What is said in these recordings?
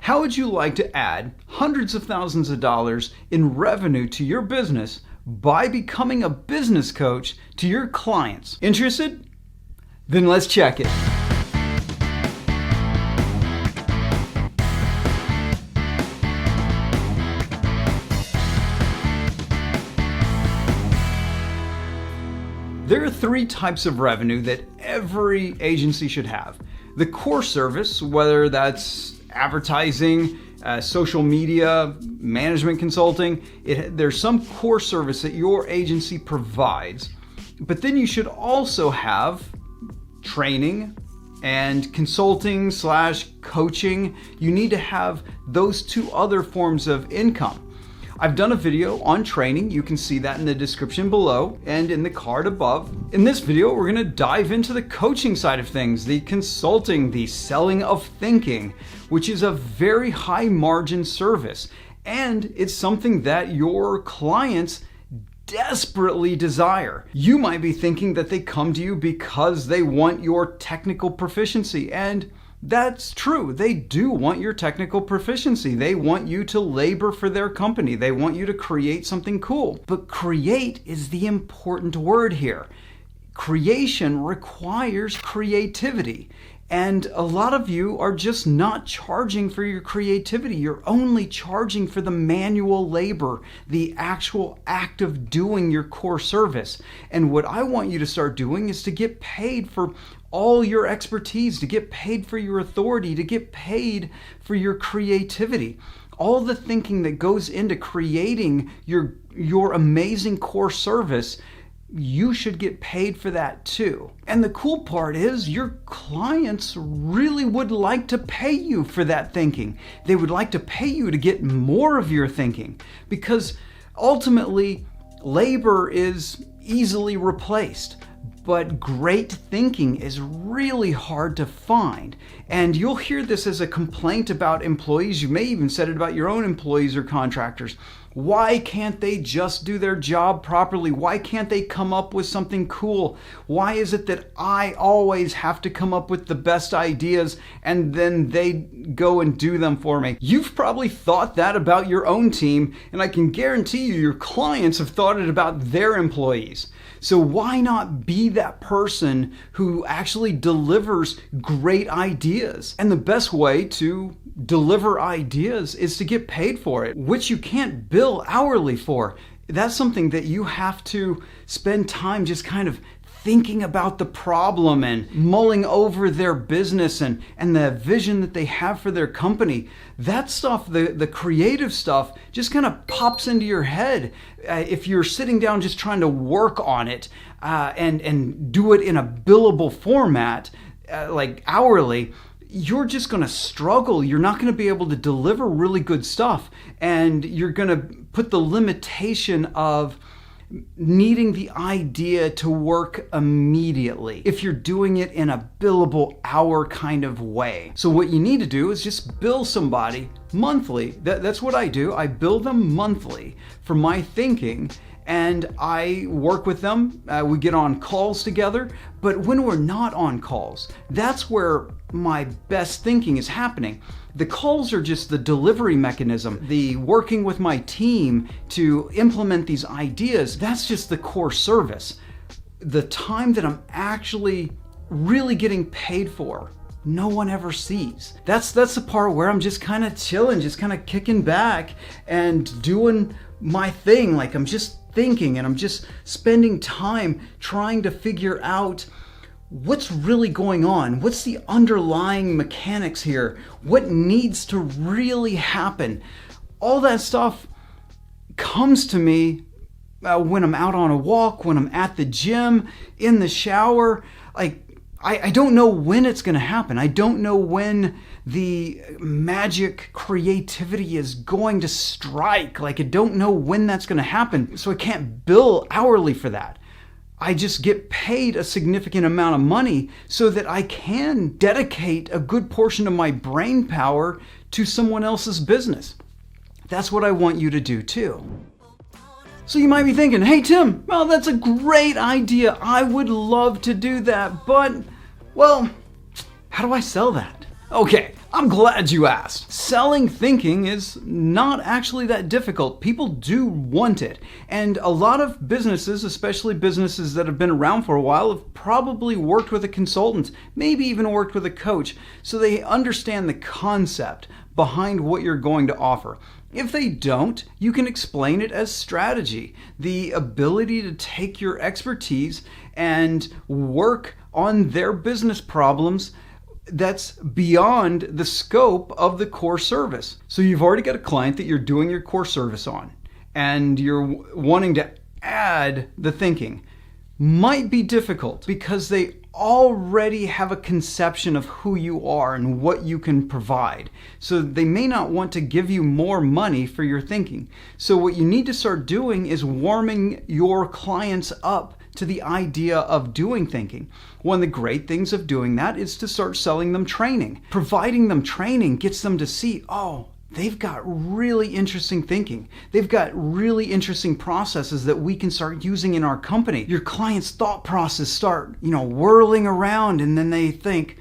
How would you like to add hundreds of thousands of dollars in revenue to your business by becoming a business coach to your clients? Interested? Then let's check it. There are three types of revenue that every agency should have. The core service, whether that's advertising, social media, management consulting, there's some core service that your agency provides. But then you should also have training and consulting / coaching. You need to have those two other forms of income. I've done a video on training. You can see that in the description below and in the card above. In this video, we're going to dive into the coaching side of things, the consulting, the selling of thinking, which is a very high margin service. And it's something that your clients desperately desire. You might be thinking that they come to you because they want your technical proficiency, and that's true. They do want your technical proficiency. They want you to labor for their company. They want you to create something cool. But create is the important word here. Creation requires creativity. And a lot of you are just not charging for your creativity. You're only charging for the manual labor, the actual act of doing your core service. And what I want you to start doing is to get paid for all your expertise, to get paid for your authority, to get paid for your creativity. All the thinking that goes into creating your amazing core service, you should get paid for that too. And the cool part is your clients really would like to pay you for that thinking. They would like to pay you to get more of your thinking, because ultimately labor is easily replaced. But great thinking is really hard to find. And you'll hear this as a complaint about employees. You may even said it about your own employees or contractors. Why can't they just do their job properly? Why can't they come up with something cool? Why is it that I always have to come up with the best ideas and then they go and do them for me? You've probably thought that about your own team, and I can guarantee you your clients have thought it about their employees. So why not be that person who actually delivers great ideas? And the best way to deliver ideas is to get paid for it, which you can't bill hourly for. That's something that you have to spend time just kind of thinking about the problem and mulling over their business and the vision that they have for their company. That stuff, the creative stuff, just kind of pops into your head. If you're sitting down just trying to work on it and do it in a billable format, like hourly, you're just going to struggle. You're not going to be able to deliver really good stuff. And you're going to put the limitation of needing the idea to work immediately if you're doing it in a billable hour kind of way. So what you need to do is just bill somebody monthly. That's what I do. I bill them monthly for my thinking, and I work with them. We get on calls together. But when we're not on calls, that's where my best thinking is happening. The calls are just the delivery mechanism. The working with my team to implement these ideas, that's just the core service. The time that I'm actually really getting paid for, no one ever sees. That's the part where I'm just kind of chilling, just kind of kicking back and doing my thing. Like I'm just thinking and I'm just spending time trying to figure out what's really going on. What's the underlying mechanics here? What needs to really happen? All that stuff comes to me when I'm out on a walk, when I'm at the gym, in the shower. Like, I don't know when it's going to happen. I don't know when the magic creativity is going to strike. Like, I don't know when that's going to happen. So I can't bill hourly for that. I just get paid a significant amount of money so that I can dedicate a good portion of my brain power to someone else's business. That's what I want you to do too. So you might be thinking, hey Tim, well, that's a great idea. I would love to do that, but, well, how do I sell that? Okay, I'm glad you asked. Selling thinking is not actually that difficult. People do want it. And a lot of businesses, especially businesses that have been around for a while, have probably worked with a consultant, maybe even worked with a coach, so they understand the concept behind what you're going to offer. If they don't, you can explain it as strategy, the ability to take your expertise and work on their business problems that's beyond the scope of the core service. So you've already got a client that you're doing your core service on, and you're wanting to add the thinking. Might be difficult because they already have a conception of who you are and what you can provide. So they may not want to give you more money for your thinking. So what you need to start doing is warming your clients up to the idea of doing thinking. One of the great things of doing that is to start selling them training. Providing them training gets them to see, oh, they've got really interesting thinking. They've got really interesting processes that we can start using in our company. Your client's thought process start, whirling around, and then they think,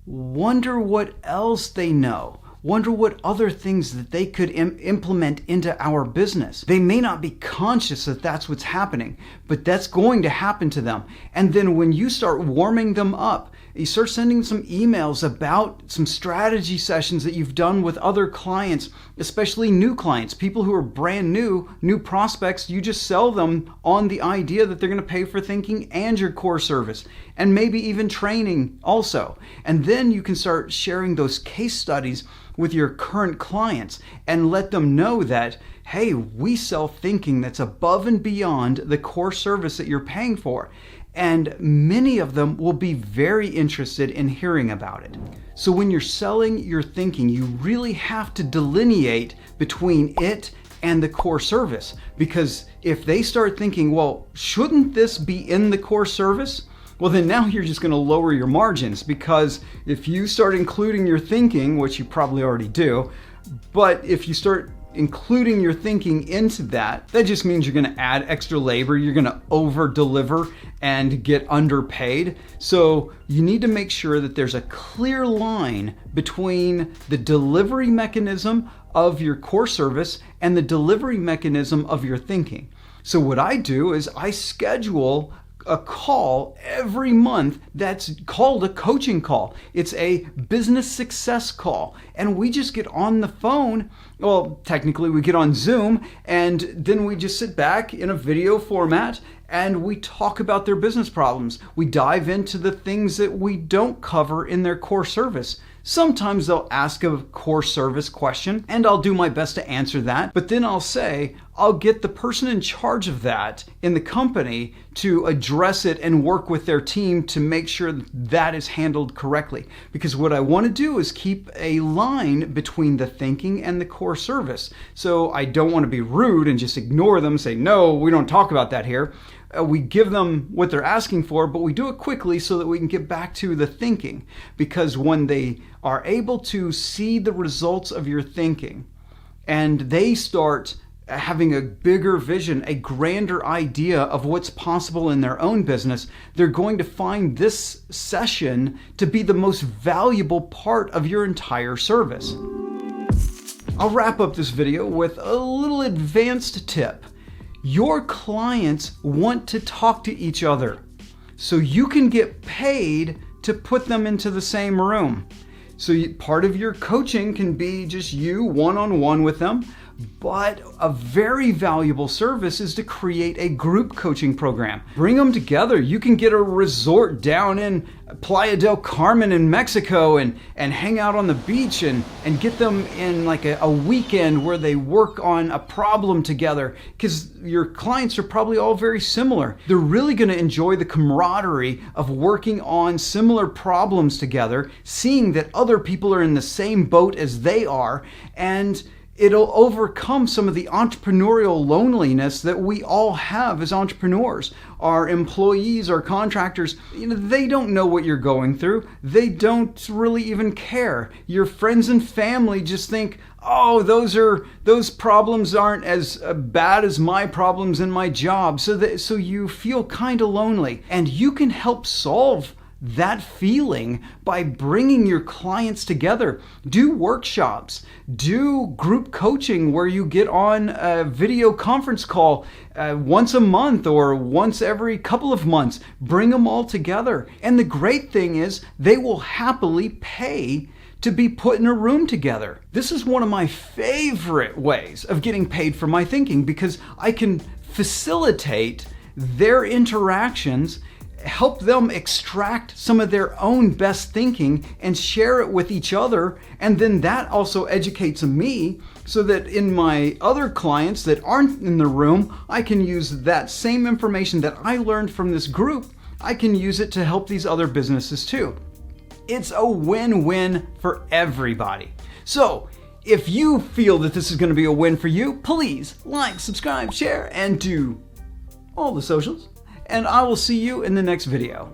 wonder what else they know. Wonder what other things that they could implement into our business. They may not be conscious that that's what's happening, but that's going to happen to them. And then when you start warming them up, you start sending some emails about some strategy sessions that you've done with other clients, especially new clients, people who are brand new prospects. You just sell them on the idea that they're going to pay for thinking and your core service, and maybe even training also. And then you can start sharing those case studies with your current clients and let them know that, hey, we sell thinking that's above and beyond the core service that you're paying for. And many of them will be very interested in hearing about it. So when you're selling your thinking, you really have to delineate between it and the core service. Because if they start thinking, well, shouldn't this be in the core service? Well, then now you're just going to lower your margins, because if you start including your thinking, which you probably already do, but if you start including your thinking into that just means you're going to add extra labor, you're going to over deliver and get underpaid. So you need to make sure that there's a clear line between the delivery mechanism of your core service and the delivery mechanism of your thinking. So what I do is I schedule a call every month that's called a coaching call. It's a business success call. And we just get on the phone. Well, technically we get on Zoom, and then we just sit back in a video format and we talk about their business problems. We dive into the things that we don't cover in their core service. Sometimes they'll ask a core service question, and I'll do my best to answer that. But then I'll get the person in charge of that in the company to address it and work with their team to make sure that is handled correctly. Because what I want to do is keep a line between the thinking and the core service. So I don't want to be rude and just ignore them, say, no, we don't talk about that here. We give them what they're asking for, but we do it quickly so that we can get back to the thinking. Because when they are able to see the results of your thinking and they start having a bigger vision, a grander idea of what's possible in their own business, they're going to find this session to be the most valuable part of your entire service. I'll wrap up this video with a little advanced tip. Your clients want to talk to each other, so you can get paid to put them into the same room. So part of your coaching can be just you one-on-one with them, but a very valuable service is to create a group coaching program. Bring them together. You can get a resort down in Playa del Carmen in Mexico and hang out on the beach and get them in like a weekend where they work on a problem together, because your clients are probably all very similar. They're really going to enjoy the camaraderie of working on similar problems together, seeing that other people are in the same boat as they are, and it'll overcome some of the entrepreneurial loneliness that we all have as entrepreneurs. Our employees, our contractors, they don't know what you're going through. They don't really even care. Your friends and family just think, oh, those problems aren't as bad as my problems in my job. So you feel kind of lonely, and you can help solve that feeling by bringing your clients together. Do workshops, do group coaching where you get on a video conference call once a month or once every couple of months. Bring them all together. And the great thing is they will happily pay to be put in a room together. This is one of my favorite ways of getting paid for my thinking because I can facilitate their interactions, help them extract some of their own best thinking and share it with each other. And then that also educates me so that in my other clients that aren't in the room, I can use that same information that I learned from this group. I can use it to help these other businesses too. It's a win-win for everybody. So if you feel that this is going to be a win for you, please like, subscribe, share, and do all the socials. And I will see you in the next video.